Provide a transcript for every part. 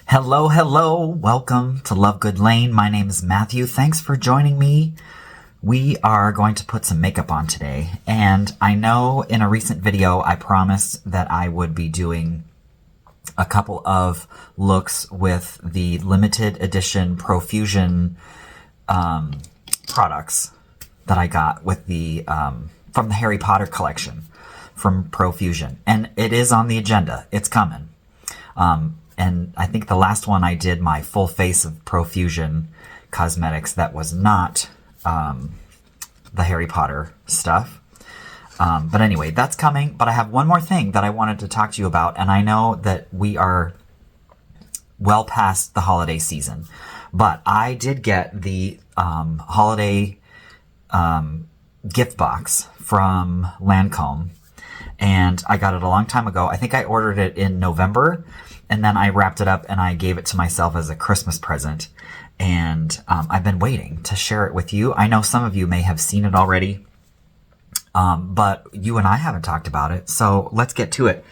Hello, hello. Welcome to Love Good Lane. My name is Matthew. Thanks for joining me. We are going to put some makeup on today. And I know in a recent video, I promised that I would be doing a couple of looks with the limited edition Profusion products that I got with the from the Harry Potter collection from Profusion. And it is on the agenda. It's coming. And I think the last one I did my full face of Profusion cosmetics that was not the Harry Potter stuff. But anyway, that's coming. But I have one more thing that I wanted to talk to you about. And I know that we are well past the holiday season. But I did get the holiday gift box from Lancome. And I got it a long time ago. I think I ordered it in November. And then I wrapped it up and I gave it to myself as a Christmas present. And I've been waiting to share it with you. I know some of you may have seen it already, but you and I haven't talked about it. So let's get to it.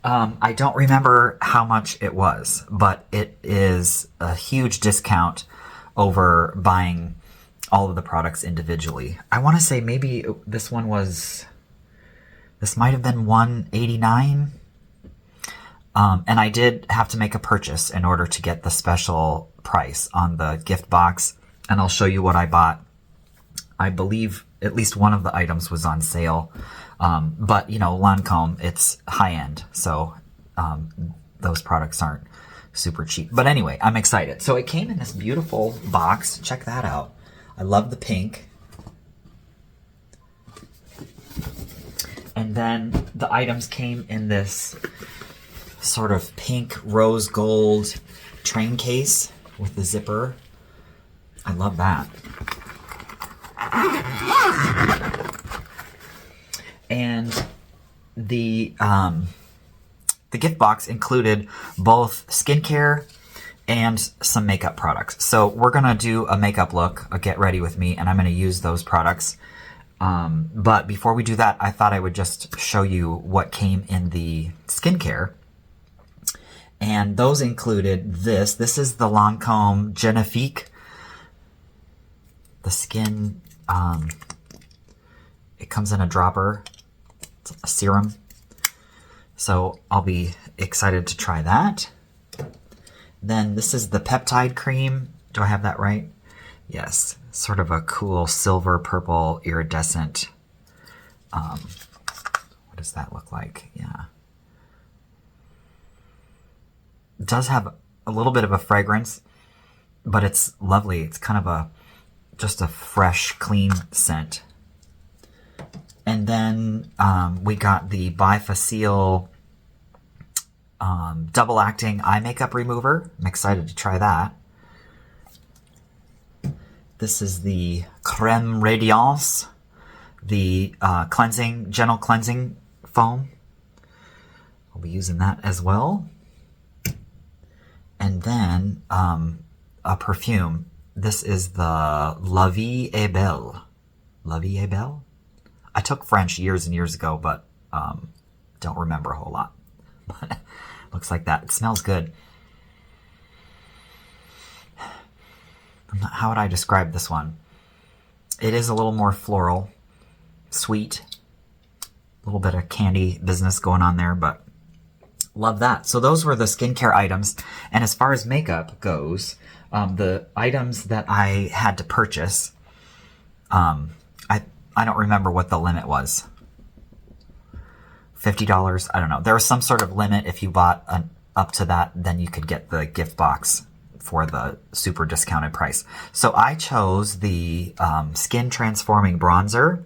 I don't remember how much it was, but it is a huge discount over buying all of the products individually. I want to say maybe this might have been $189. And I did have to make a purchase in order to get the special price on the gift box. And I'll show you what I bought. I believe at least one of the items was on sale. But, you know, Lancome, it's high end. So those products aren't super cheap. But anyway, I'm excited. So it came in this beautiful box. Check that out. I love the pink. And then the items came in this sort of pink rose gold train case with the zipper. I love that. And the gift box included both skincare and some makeup products. So we're gonna do a makeup look, a get ready with me, and I'm gonna use those products. But before we do that, I thought I would just show you what came in the skincare. And those included this. This is the Lancome Genifique. The skin, it comes in a dropper. It's a serum. So I'll be excited to try that. Then this is the peptide cream. Do I have that right? Yes. Sort of a cool silver purple iridescent. What does that look like? Yeah. It does have a little bit of a fragrance, but it's lovely. It's kind of just a fresh, clean scent. And then we got the Bifacil double acting eye makeup remover. I'm excited to try that. This is the Crème Radiance, the gentle cleansing foam. I'll be using that as well. And then a perfume. This is the La Vie est Belle. La Vie est Belle? I took French years and years ago, but don't remember a whole lot. But looks like that. It smells good. How would I describe this one? It is a little more floral, sweet, a little bit of candy business going on there, but love that. So those were the skincare items. And as far as makeup goes, the items that I had to purchase, I don't remember what the limit was. $50? I don't know. There was some sort of limit. If you bought up to that, then you could get the gift box for the super discounted price. So I chose the Skin Transforming Bronzer.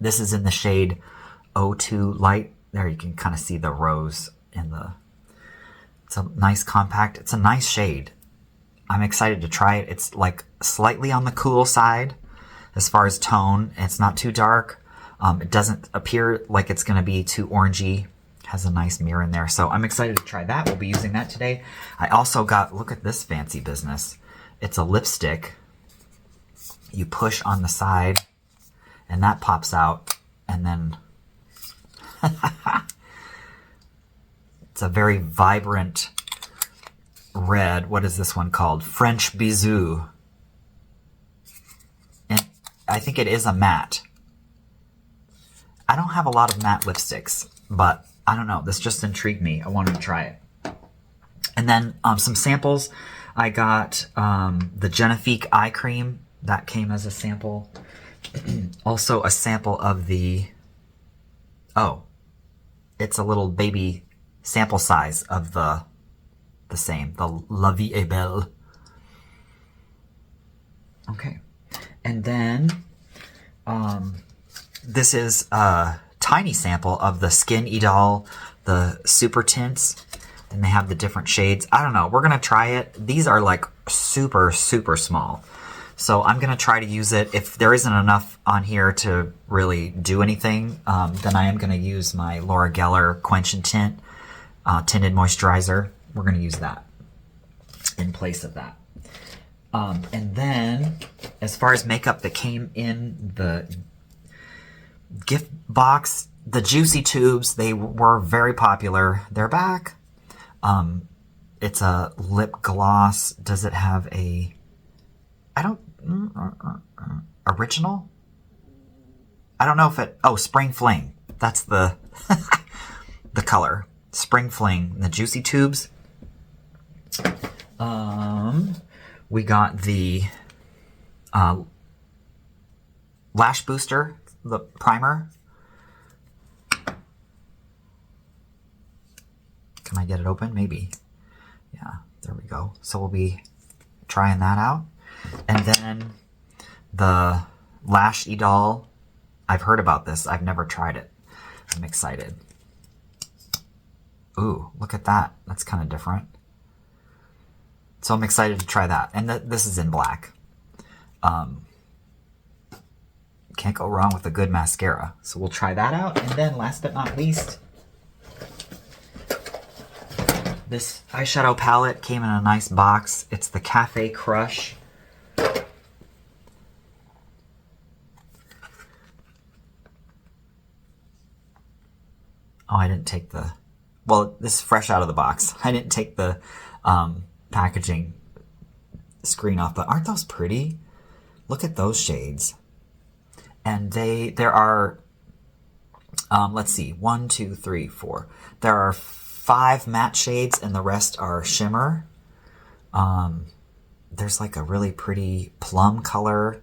This is in the shade O2 Light. There you can kind of see the rose it's a nice compact. It's a nice shade. I'm excited to try it. It's like slightly on the cool side as far as tone. It's not too dark. It doesn't appear like it's going to be too orangey. Has a nice mirror in there. So I'm excited to try that. We'll be using that today. I also got, look at this fancy business. It's a lipstick. You push on the side and that pops out, and then it's a very vibrant red. What is this one called? French Bisou. And I think it is a matte. I don't have a lot of matte lipsticks, but I don't know. This just intrigued me. I wanted to try it. And then some samples. I got the Genifique eye cream. That came as a sample. Also a sample of the... Oh, it's a little baby sample size of the same. The La Vie est Belle. Okay. And then... this is a tiny sample of the Skin Idol, the super tints, and they have the different shades. I don't know. We're going to try it. These are like super, super small. So I'm going to try to use it. If there isn't enough on here to really do anything, then I am going to use my Laura Geller Quench and Tint tinted moisturizer. We're going to use that in place of that. And then as far as makeup that came in the gift box, the Juicy Tubes, they were very popular. They're back. It's a lip gloss. Does it have a... original? I don't know if it... Oh, Spring Fling. That's the the color. Spring Fling. The Juicy Tubes. We got the Lash Booster, the primer. Can I get it open? Maybe. Yeah, there we go. So we'll be trying that out. And then the Lash Idol. I've heard about this. I've never tried it. I'm excited. Ooh, look at that. That's kind of different. So I'm excited to try that. And this is in black. Can't go wrong with a good mascara. So we'll try that out. And then last but not least, this eyeshadow palette came in a nice box. It's the Cafe Crush. Oh, I didn't take the... Well, this is fresh out of the box. I didn't take the packaging screen off, but aren't those pretty? Look at those shades. And there are, let's see, 1, 2, 3, 4. There are 5 matte shades and the rest are shimmer. There's like a really pretty plum color.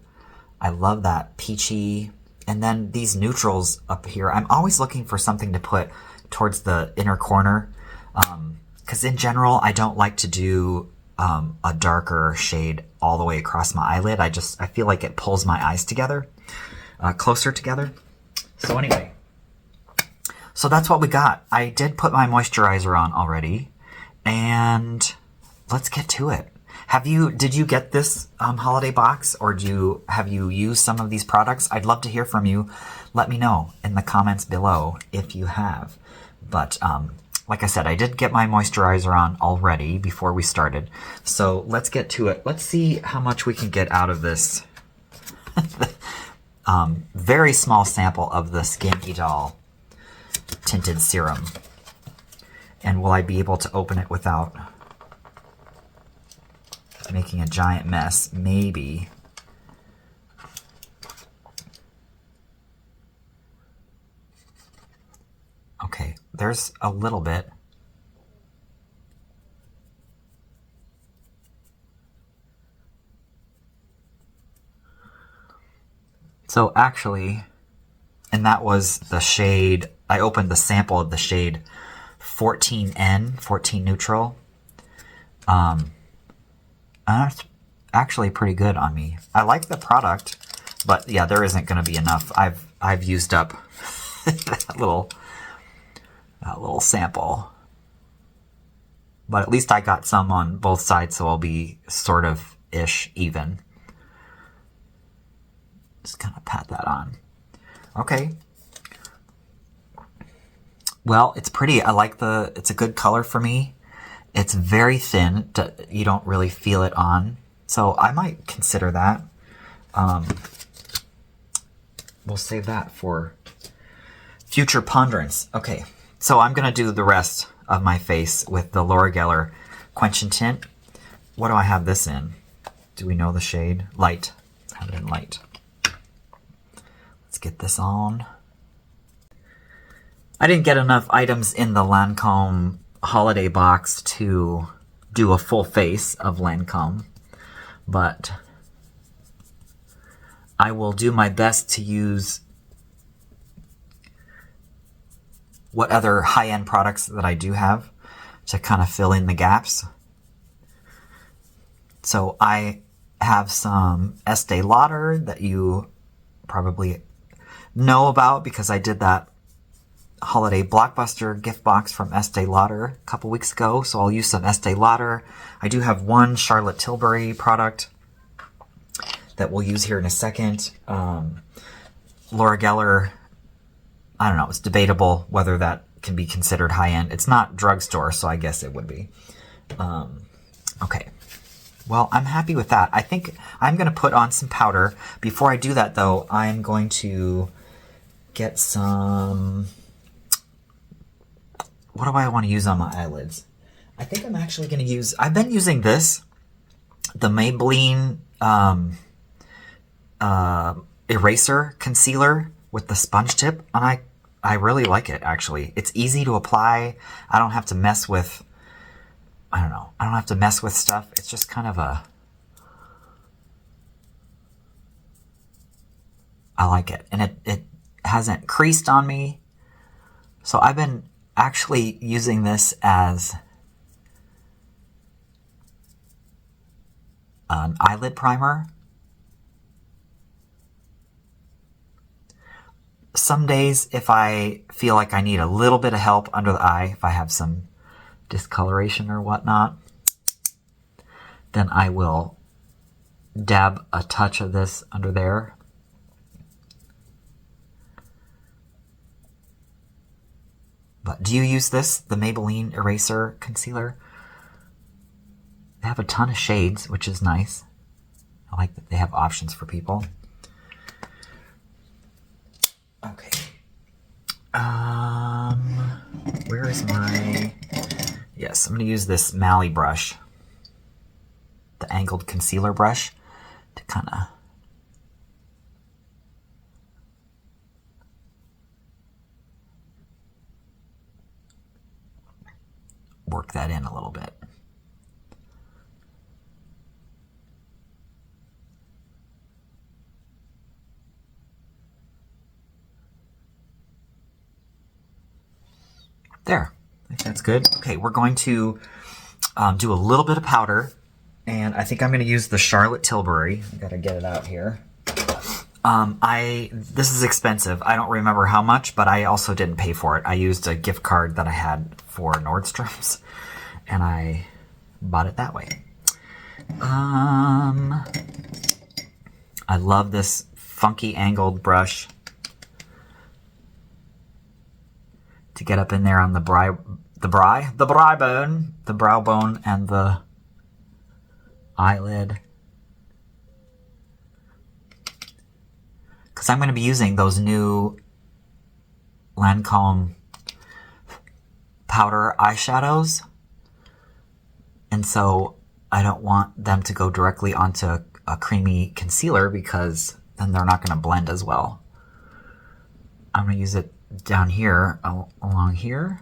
I love that peachy. And then these neutrals up here. I'm always looking for something to put towards the inner corner. Because in general, I don't like to do a darker shade all the way across my eyelid. I feel like it pulls my eyes together, closer together. So anyway, so that's what we got. I did put my moisturizer on already, and let's get to it. Did you get this holiday box, or have you used some of these products? I'd love to hear from you. Let me know in the comments below if you have. But like I said, I did get my moisturizer on already before we started. So let's get to it. Let's see how much we can get out of this very small sample of the Skin Idol tinted serum. And will I be able to open it without making a giant mess? Maybe. Okay, there's a little bit. So actually, and that was the shade, I opened the sample of the shade 14N, 14 Neutral. That's actually pretty good on me. I like the product, but yeah, there isn't going to be enough. I've used up that little sample. But at least I got some on both sides, so I'll be sort of ish even. Just kind of pat that on. Okay. Well, it's pretty. I like it's a good color for me. It's very thin. You don't really feel it on. So I might consider that. We'll save that for future ponderance. Okay. So I'm going to do the rest of my face with the Laura Geller Quench and Tint. what do I have this in? Do we know the shade? Light. I have it in light. Let's get this on. I didn't get enough items in the Lancome holiday box to do a full face of Lancome, but I will do my best to use what other high-end products that I do have to kind of fill in the gaps. So I have some Estee Lauder that you probably know about because I did that holiday blockbuster gift box from Estee Lauder a couple weeks ago. So I'll use some Estee Lauder. I do have one Charlotte Tilbury product that we'll use here in a second. Laura Geller, I don't know, it's debatable whether that can be considered high-end. It's not drugstore, so I guess it would be. Okay. Well, I'm happy with that. I think I'm going to put on some powder. Before I do that, though, I'm going to get some... What do I want to use on my eyelids? I think I'm actually going to use... I've been using this, the Maybelline eraser concealer with the sponge tip, and I really like it, actually. It's easy to apply. I don't have to mess with... I don't know. I don't have to mess with stuff. It's just kind of a... I like it. And it hasn't creased on me. So I've been actually using this as an eyelid primer. Some days, if I feel like I need a little bit of help under the eye, if I have some discoloration or whatnot, then I will dab a touch of this under there. But do you use this, the Maybelline Eraser Concealer? They have a ton of shades, which is nice. I like that they have options for people. Okay. Where is my... Yes, I'm going to use this Mally brush, the angled concealer brush, to kind of work that in a little bit. There. I think that's good. Okay, we're going to do a little bit of powder, and I think I'm going to use the Charlotte Tilbury. I gotta get it out here. This is expensive. I don't remember how much, but I also didn't pay for it. I used a gift card that I had for Nordstrom's, and I bought it that way. I love this funky angled brush to get up in there on the brow bone and the eyelid. Because I'm going to be using those new Lancome powder eyeshadows. And so I don't want them to go directly onto a creamy concealer because then they're not going to blend as well. I'm going to use it down here, along here.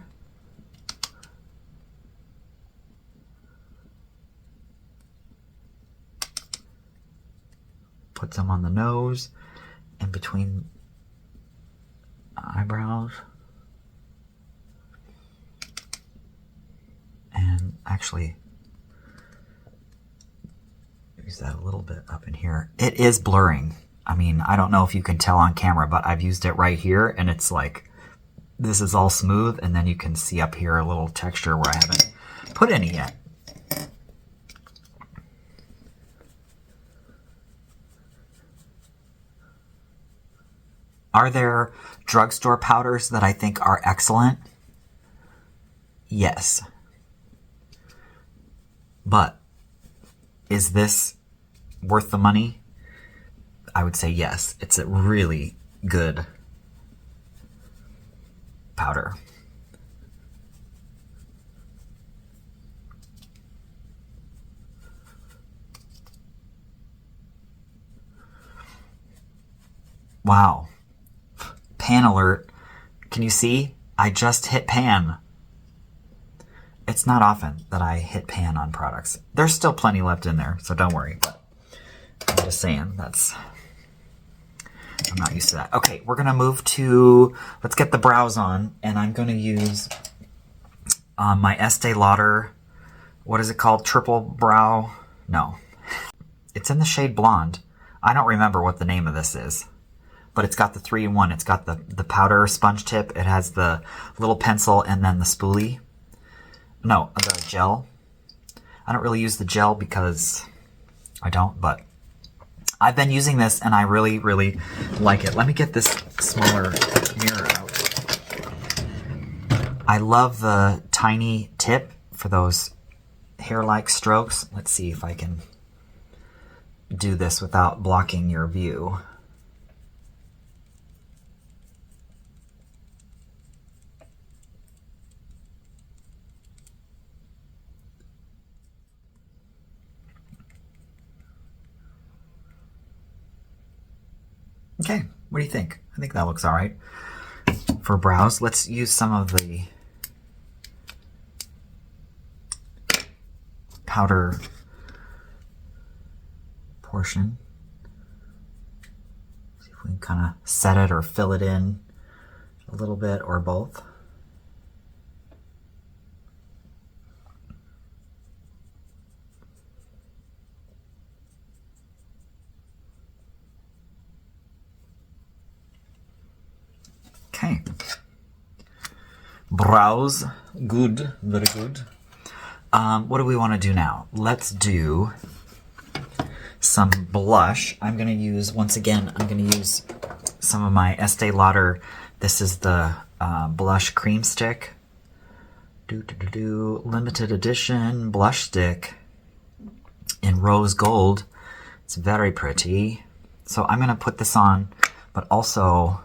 Put some on the nose, in between eyebrows. And actually, use that a little bit up in here. It is blurring. I mean, I don't know if you can tell on camera, but I've used it right here, and it's like, this is all smooth, and then you can see up here a little texture where I haven't put any yet. Are there drugstore powders that I think are excellent? Yes. But is this worth the money? I would say yes. It's a really good powder. Wow. Pan alert. Can you see? I just hit pan. It's not often that I hit pan on products. There's still plenty left in there, so don't worry. But I'm just saying, I'm not used to that. Okay, we're gonna move to, let's get the brows on, and I'm gonna use my Estee Lauder, what is it called? Triple brow? No. It's in the shade blonde. I don't remember what the name of this is, but it's got the 3-in-1. It's got the powder sponge tip. It has the little pencil and then the spoolie. No, the gel. I don't really use the gel because I don't, but I've been using this and I really, really like it. Let me get this smaller mirror out. I love the tiny tip for those hair-like strokes. Let's see if I can do this without blocking your view. Okay, what do you think? I think that looks all right. For brows, let's use some of the powder portion. See if we can kind of set it or fill it in a little bit or both. Okay. Brows, good, very good. What do we want to do now? Let's do some blush. I'm going to use, once again, I'm going to use some of my Estee Lauder. This is the blush cream stick. Limited edition blush stick in rose gold. It's very pretty. So I'm going to put this on, but also,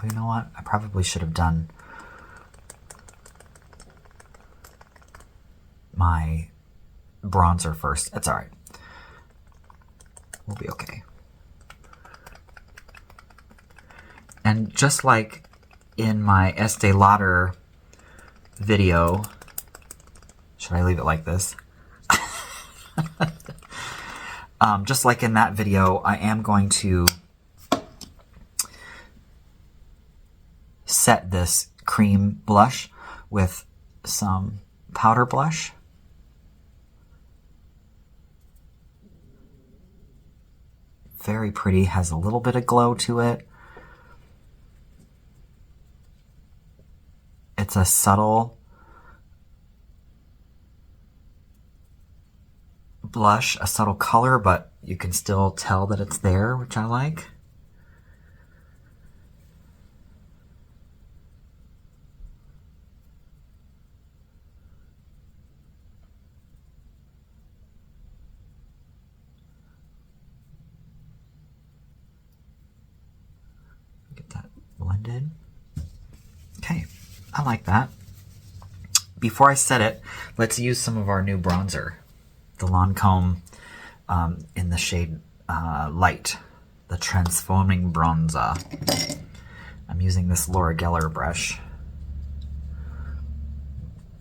you know what? I probably should have done my bronzer first. It's all right. We'll be okay. And just like in my Estee Lauder video, should I leave it like this? Just like in that video, I am going to set this cream blush with some powder blush. Very pretty, has a little bit of glow to it. It's a subtle blush, a subtle color, but you can still tell that it's there, which I like. Get that blended. Okay, I like that. Before I set it, let's use some of our new bronzer. The Lancome in the shade Light, the Transforming Bronzer. I'm using this Laura Geller brush.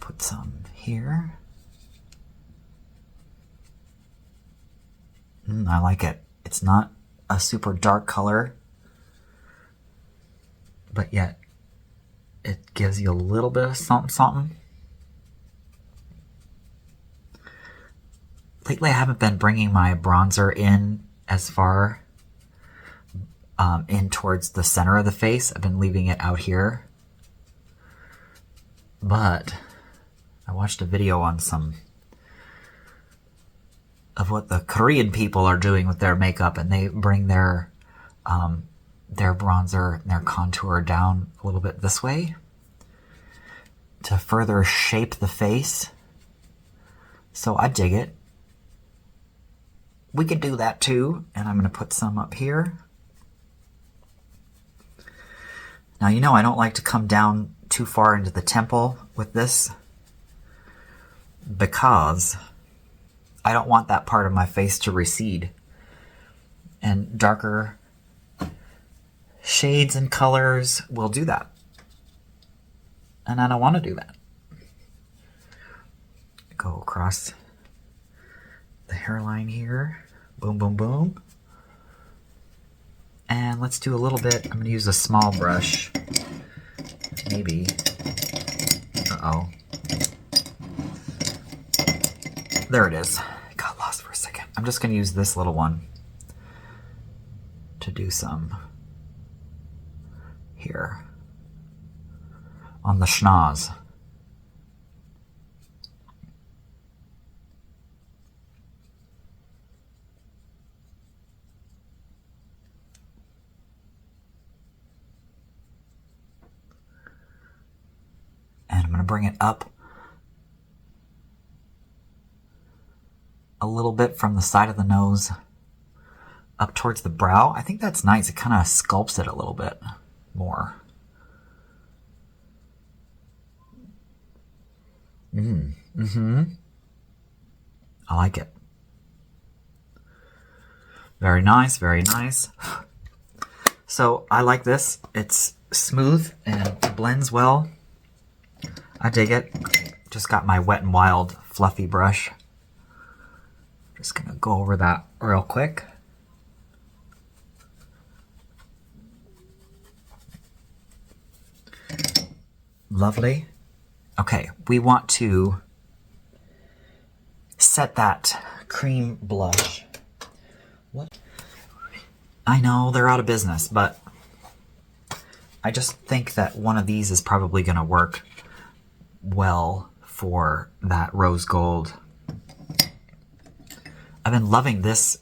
Put some here. I like it. It's not a super dark color, but yet it gives you a little bit of something, something. Lately, I haven't been bringing my bronzer in as far in towards the center of the face. I've been leaving it out here. But I watched a video on some of what the Korean people are doing with their makeup, and they bring their bronzer and their contour down a little bit this way to further shape the face. So I dig it. We could do that too, and I'm going to put some up here. Now, you know I don't like to come down too far into the temple with this because I don't want that part of my face to recede. and darker shades and colors will do that. And I don't want to do that. Go across the hairline here. Boom, boom, boom. And let's do a little bit. I'm going to use a small brush. Maybe. Uh-oh. There it is. It got lost for a second. I'm just going to use this little one to do some here on the schnoz. And I'm going to bring it up a little bit from the side of the nose up towards the brow. I think that's nice. It kind of sculpts it a little bit more. I like it. Very nice, very nice. So I like this. It's smooth and blends well. I dig it. Just got my Wet n Wild fluffy brush. Just gonna go over that real quick. Lovely. Okay, we want to set that cream blush. What? I know they're out of business, but I just think that one of these is probably gonna work well for that rose gold. I've been loving this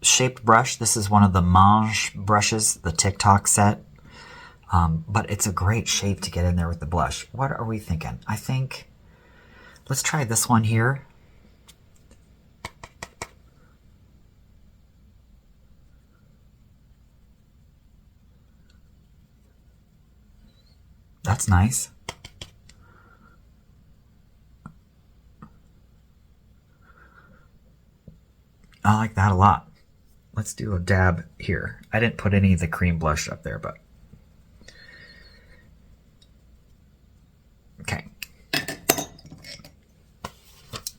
shaped brush. This is one of the Mange brushes, the TikTok set. But it's a great shape to get in there with the blush. What are we thinking? I think, let's try this one here. That's nice. I like that a lot. Let's do a dab here. I didn't put any of the cream blush up there, but okay. I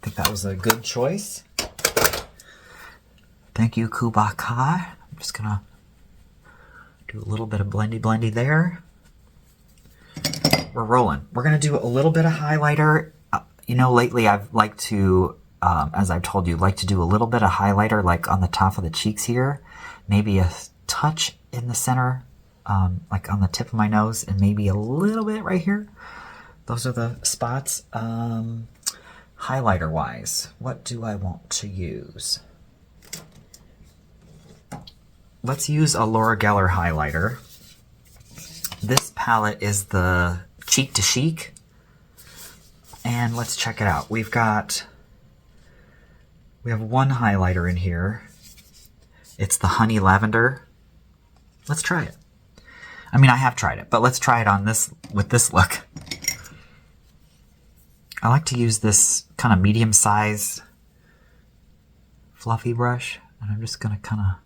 think that was a good choice. Thank you, Kubakai. I'm just gonna do a little bit of blendy there. We're rolling. We're gonna do a little bit of highlighter. You know, lately I've liked to, as I've told you, like to do a little bit of highlighter, like on the top of the cheeks here. Maybe a touch in the center, like on the tip of my nose, and maybe a little bit right here. Those are the spots. Highlighter wise, what do I want to use? Let's use a Laura Geller highlighter. This palette is the Cheek to Chic. And let's check it out. We have one highlighter in here. It's the Honey Lavender. Let's try it. I mean, I have tried it, but let's try it on this with this look. I like to use this kind of medium size fluffy brush, and I'm just gonna kind of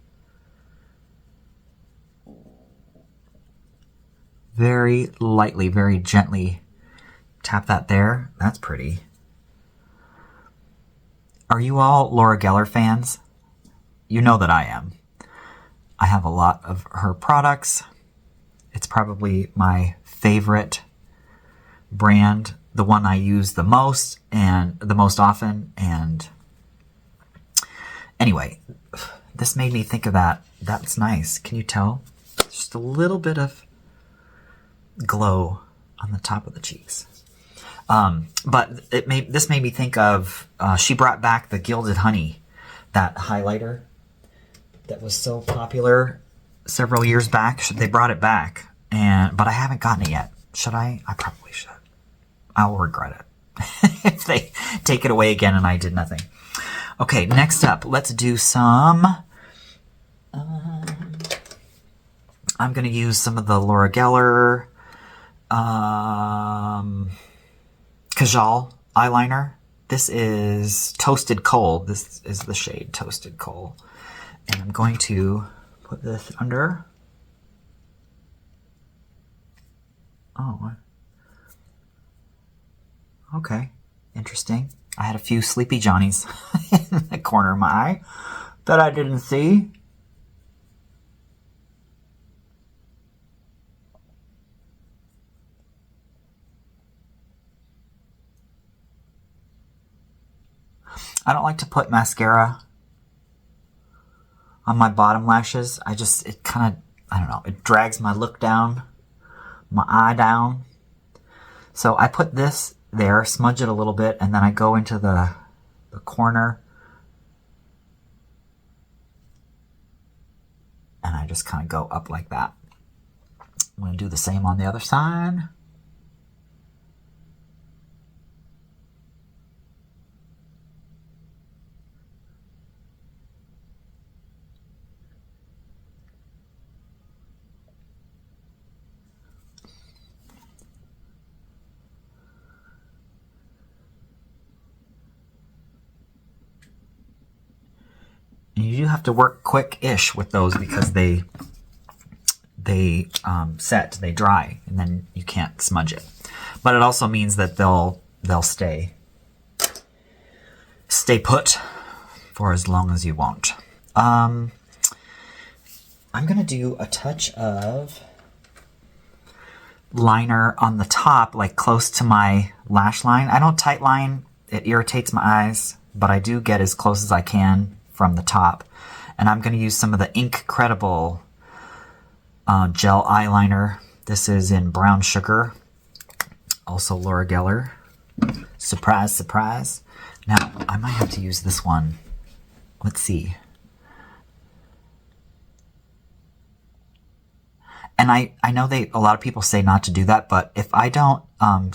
very lightly, very gently tap that there. That's pretty. Are you all Laura Geller fans? You know that I am. I have a lot of her products. It's probably my favorite brand, the one I use the most and the most often. And anyway, this made me think of that. That's nice. Can you tell? Just a little bit of glow on the top of the cheeks. But this made me think of, she brought back the Gilded Honey, that highlighter that was so popular several years back. They brought it back, but I haven't gotten it yet. Should I? I probably should. I'll regret it if they take it away again and I did nothing. Okay, next up, let's do some, I'm going to use some of the Laura Geller Kajal eyeliner. This is Toasted Coal. This is the shade Toasted Coal. And I'm going to put this under. Oh, okay. Interesting. I had a few sleepy Johnnies in the corner of my eye that I didn't see. I don't like to put mascara on my bottom lashes. It kind of, I don't know, it drags my look down, my eye down. So I put this there, smudge it a little bit, and then I go into the corner and I just kind of go up like that. I'm going to do the same on the other side. You do have to work quick-ish with those because they set, they dry, and then you can't smudge it. But it also means that they'll stay put for as long as you want. I'm gonna do a touch of liner on the top, like close to my lash line. I don't tight line, it irritates my eyes, but I do get as close as I can from the top. And I'm going to use some of the Incredible gel eyeliner. This is in Brown Sugar, also Laura Geller. Surprise, surprise. Now, I might have to use this one. Let's see. And I know a lot of people say not to do that, but if I don't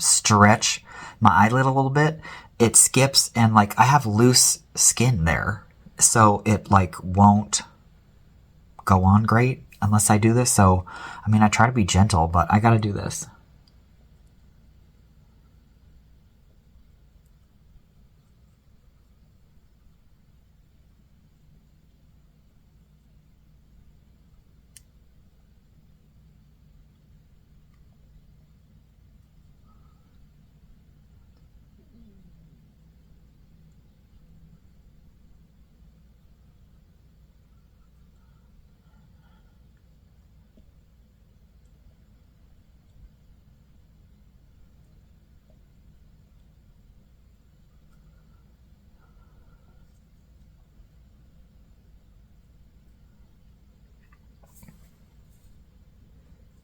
stretch my eyelid a little bit, it skips, and like I have loose skin there. So it like won't go on great unless I do this. So, I mean, I try to be gentle, but I gotta do this.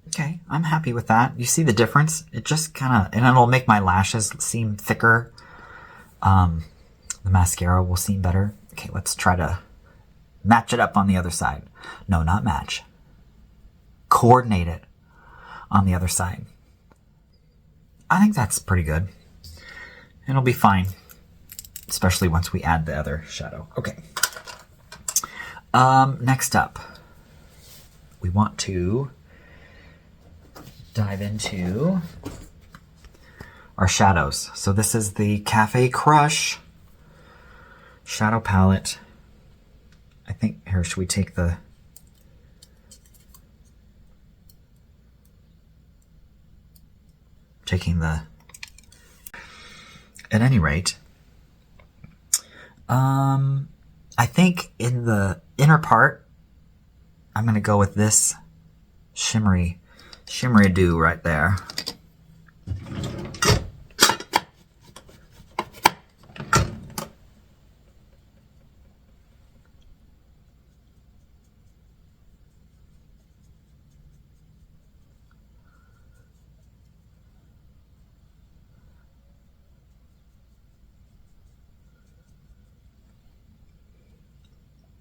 Okay, I'm happy with that. You see the difference? It just kind of, and it'll make my lashes seem thicker. The mascara will seem better. Okay, let's try to match it up on the other side. No, not match. Coordinate it on the other side. I think that's pretty good. It'll be fine, especially once we add the other shadow. Okay. Next up, we want to dive into our shadows. So this is the Cafe Crush shadow palette. I think, here, should we take the... At any rate, I think in the inner part, I'm going to go with this shimmery dew right there.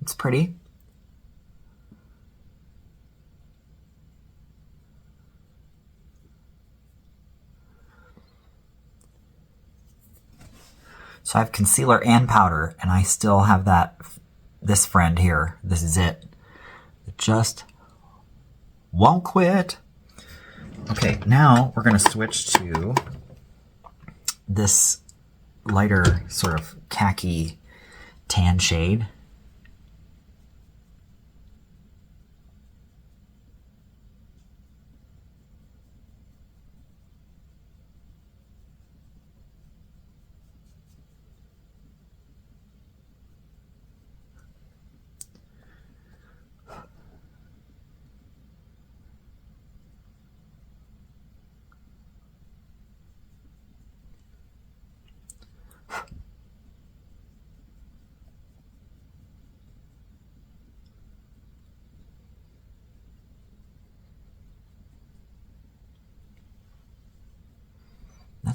It's pretty. So I have concealer and powder, and I still have this friend here. This is it. It just won't quit. Okay, now we're going to switch to this lighter sort of khaki tan shade.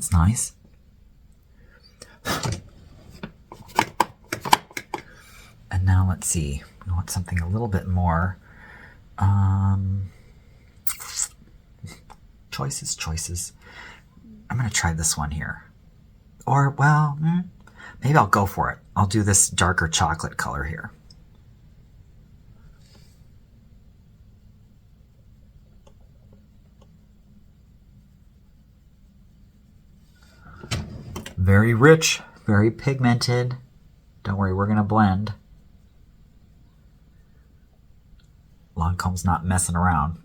That's nice. And now let's see. We want something a little bit more. Choices. I'm going to try this one here. Or, well, maybe I'll go for it. I'll do this darker chocolate color here. Very rich, very pigmented. Don't worry, we're going to blend. Lancome's not messing around.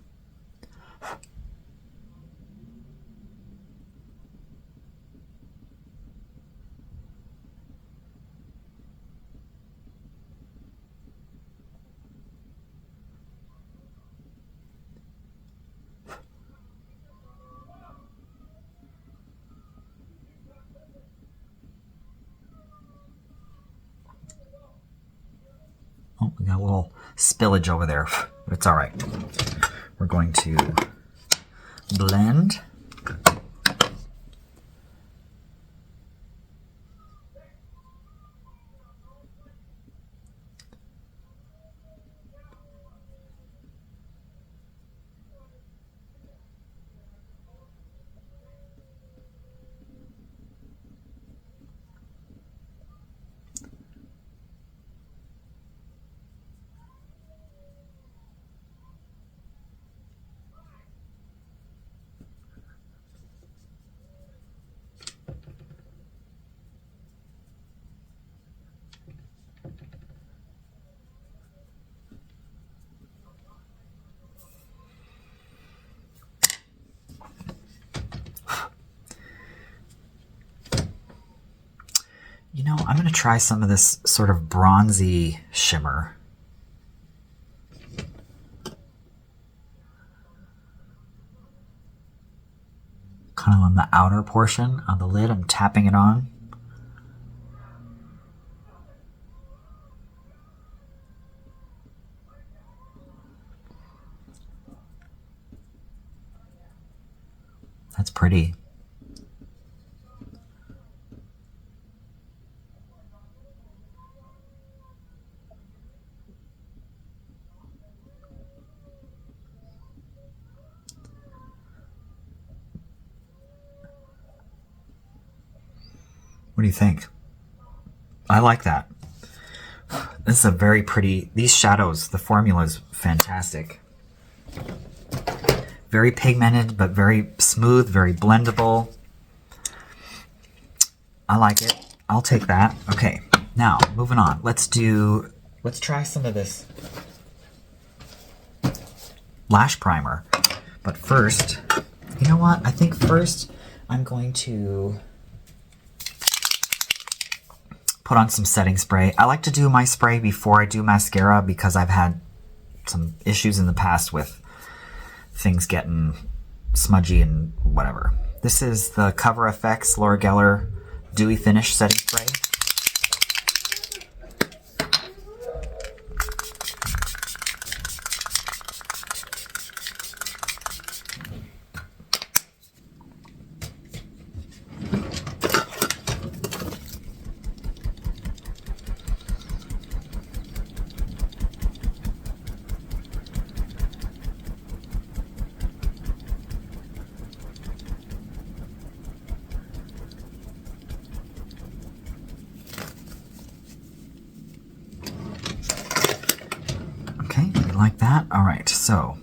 Oh, we got a little spillage over there. It's all right. We're going to blend. You know, I'm going to try some of this sort of bronzy shimmer. Kind of on the outer portion of the lid. I'm tapping it on. That's pretty. What do you think? I like that. This is a very pretty, these shadows, the formula is fantastic. Very pigmented, but very smooth, very blendable. I like it. I'll take that. Okay, now moving on. Let's try some of this lash primer. But first, you know what? I think first I'm going to put on some setting spray. I like to do my spray before I do mascara because I've had some issues in the past with things getting smudgy and whatever. This is the Cover FX Laura Geller Dewy Finish Setting Spray. Like that. All right, so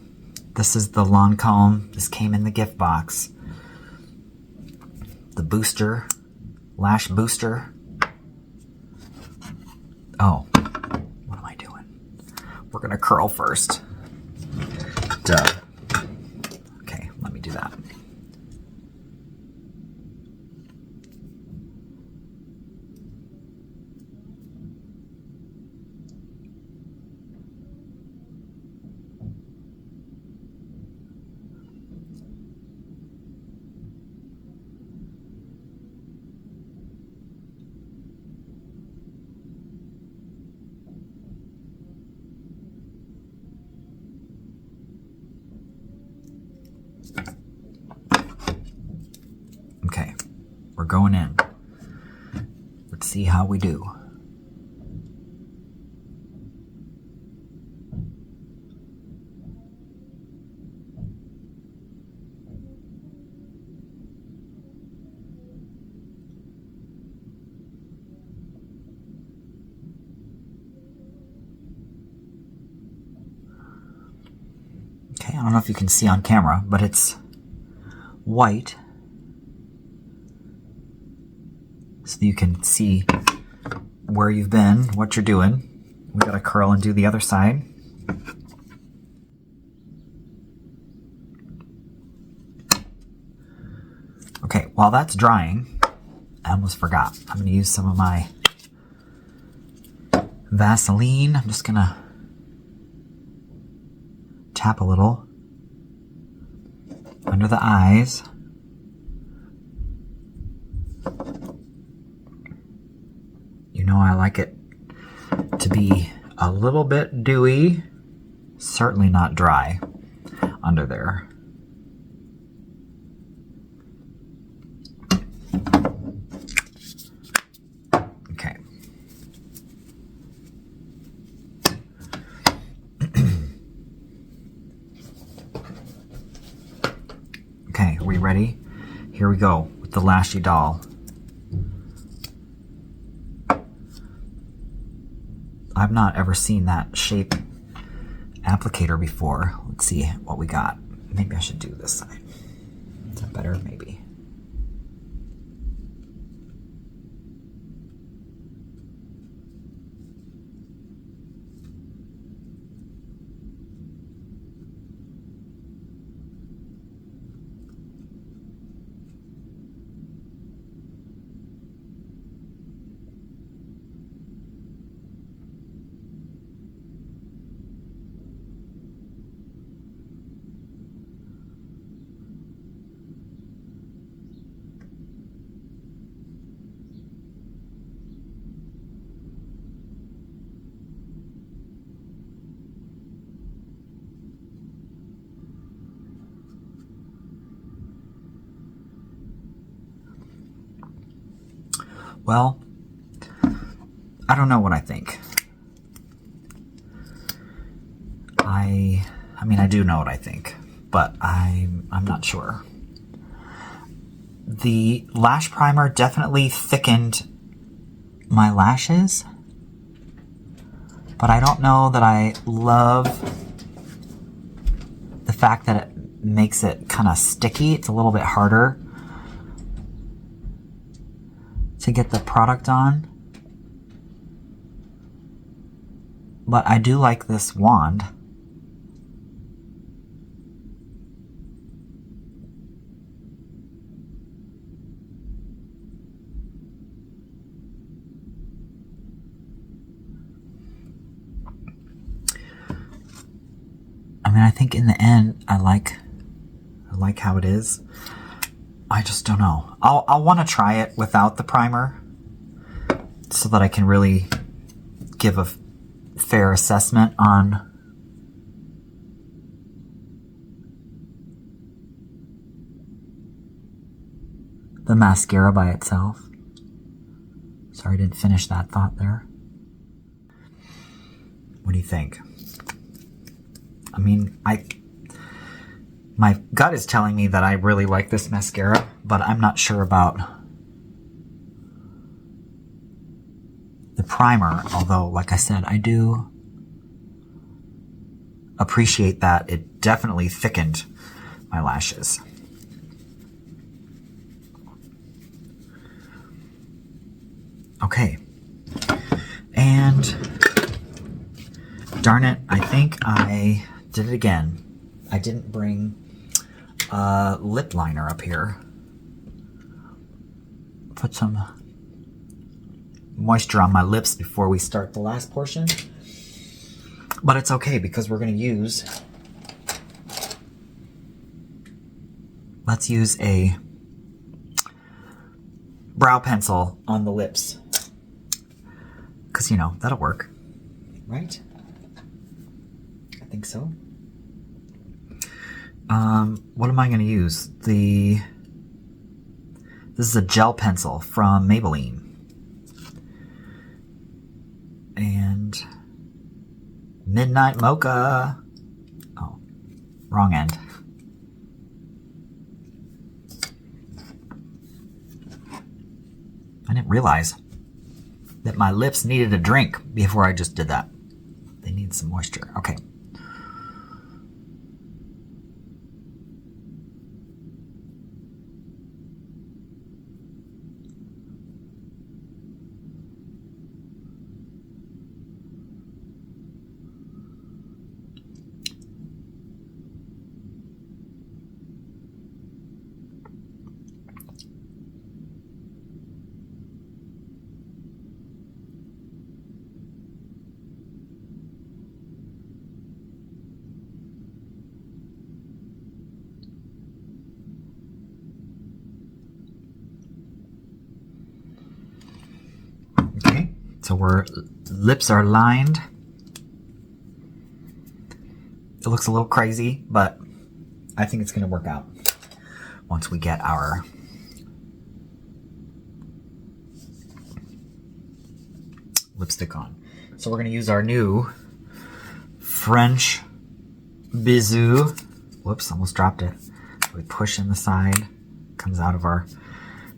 this is the Lancome. This came in the gift box. The booster, lash booster. Oh, what am I doing? We're gonna curl first. Duh. Okay, let me do that. We're going in. Let's see how we do. Okay, I don't know if you can see on camera, but it's white. So you can see where you've been, what you're doing. We gotta curl and do the other side. Okay, while that's drying, I almost forgot. I'm gonna use some of my Vaseline. I'm just gonna tap a little under the eyes. You know, I like it to be a little bit dewy, certainly not dry under there. Okay. Okay, are we ready? Here we go with the Lashy doll. I've not ever seen that shape applicator before. Let's see what we got. Maybe I should do this side. Is that better? Maybe. Well, I don't know what I think. I mean, I do know what I think, but I'm not sure. The lash primer definitely thickened my lashes, but I don't know that I love the fact that it makes it kind of sticky. It's a little bit harder to get the product on. But I do like this wand. I mean, I think in the end, I like how it is. I just don't know. I'll want to try it without the primer so that I can really give a fair assessment on the mascara by itself. Sorry, I didn't finish that thought there. What do you think? I mean, my gut is telling me that I really like this mascara, but I'm not sure about the primer, although, like I said, I do appreciate that it definitely thickened my lashes. Okay. And darn it, I think I did it again. I didn't bring a lip liner up here. Put some moisture on my lips before we start the last portion. But it's okay because we're going to use... Let's use a brow pencil on the lips. Because, you know, that'll work. Right? I think so. What am I going to use? The This is a gel pencil from Maybelline. And Midnight Mocha. Oh, wrong end. I didn't realize that my lips needed a drink before I just did that. They need some moisture. Okay. Okay, so lips are lined. It looks a little crazy, but I think it's going to work out once we get our lipstick on. So we're going to use our new French Bisou. Whoops, almost dropped it. We push in the side, comes out of our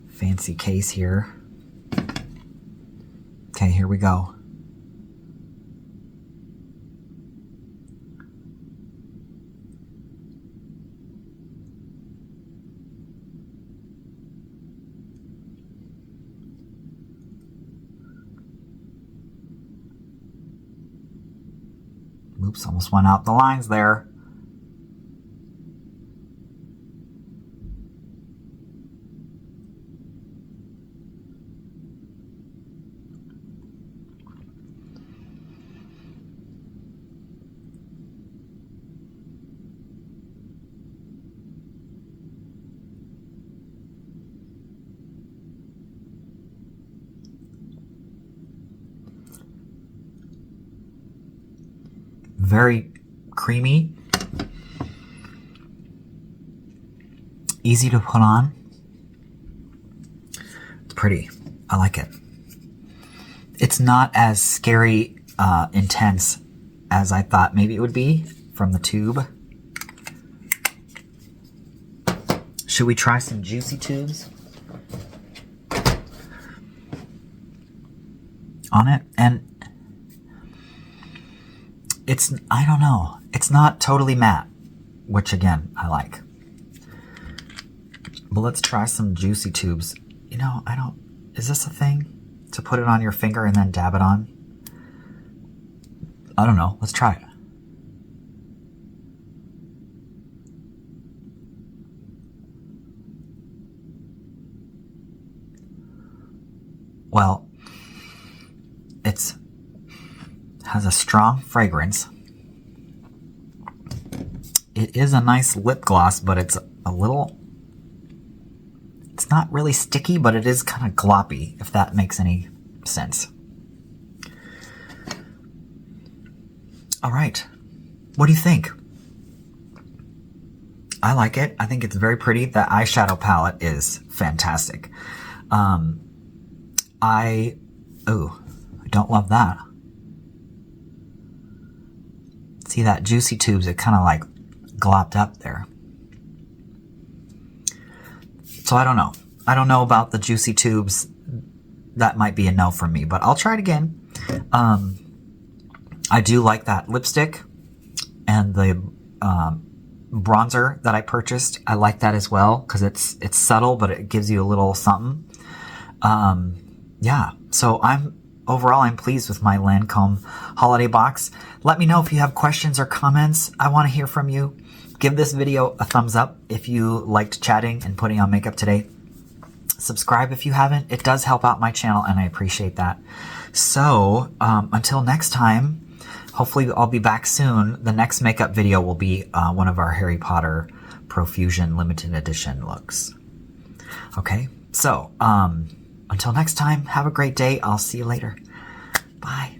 fancy case here. Okay, here we go. Oops, almost went out the lines there. Very creamy, easy to put on. It's pretty. I like it. It's not as scary, intense as I thought maybe it would be from the tube. Should we try some Juicy Tubes on it? And I don't know. It's not totally matte, which again, I like. But let's try some Juicy Tubes. You know, is this a thing? To put it on your finger and then dab it on? I don't know. Let's try it. Well, has a strong fragrance. It is a nice lip gloss, but it's not really sticky, but it is kind of gloppy, if that makes any sense. All right. What do you think? I like it. I think it's very pretty. The eyeshadow palette is fantastic. I don't love that. See that Juicy Tubes, it kind of like glopped up there. So I don't know. I don't know about the Juicy Tubes. That might be a no from me, but I'll try it again. I do like that lipstick and the bronzer that I purchased. I like that as well because it's subtle, but it gives you a little something. Yeah, so overall, I'm pleased with my Lancome holiday box. Let me know if you have questions or comments. I want to hear from you. Give this video a thumbs up if you liked chatting and putting on makeup today. Subscribe if you haven't. It does help out my channel, and I appreciate that. So, until next time, hopefully I'll be back soon. The next makeup video will be one of our Harry Potter Profusion limited edition looks. Okay, so, until next time, have a great day. I'll see you later. Bye.